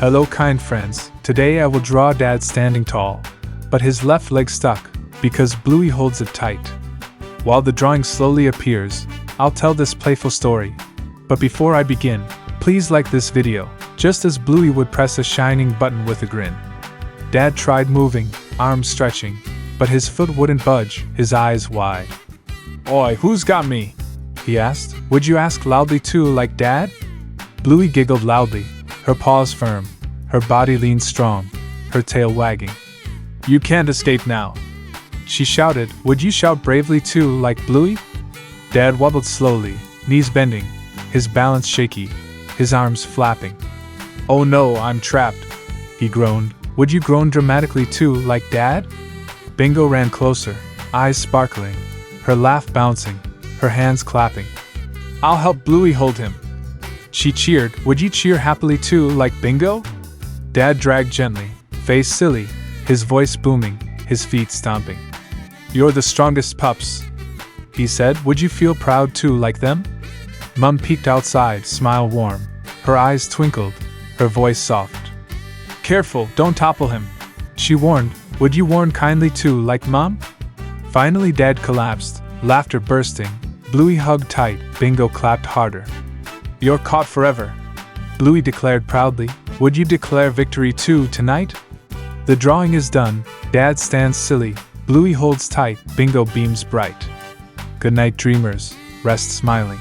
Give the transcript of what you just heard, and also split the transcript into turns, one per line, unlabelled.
Hello kind friends, today I will draw Dad standing tall, but his left leg stuck, because Bluey holds it tight. While the drawing slowly appears, I'll tell this playful story. But before I begin, please like this video, just as Bluey would press a shining button with a grin. Dad tried moving, arms stretching, but his foot wouldn't budge, his eyes wide. "Oi, who's got me?" he asked. "Would you ask loudly too, like Dad?" Bluey giggled loudly, her paws firm, her body lean strong, her tail wagging. "You can't escape now," she shouted. "Would you shout bravely too, like Bluey?" Dad wobbled slowly, knees bending, his balance shaky, his arms flapping. "Oh no, I'm trapped," he groaned. "Would you groan dramatically too, like Dad?" Bingo ran closer, eyes sparkling, her laugh bouncing, her hands clapping. "I'll help Bluey hold him," she cheered. "Would you cheer happily too, like Bingo?" Dad dragged gently, face silly, his voice booming, his feet stomping. "You're the strongest pups," he said. "Would you feel proud too, like them?" Mum peeked outside, smile warm, her eyes twinkled, her voice soft. "Careful, don't topple him," she warned. "Would you warn kindly too, like Mom?" Finally Dad collapsed, laughter bursting, Bluey hugged tight, Bingo clapped harder. "You're caught forever," Bluey declared proudly. "Would you declare victory too tonight?" The drawing is done, Dad stands silly, Bluey holds tight, Bingo beams bright. Good night dreamers, rest smiling.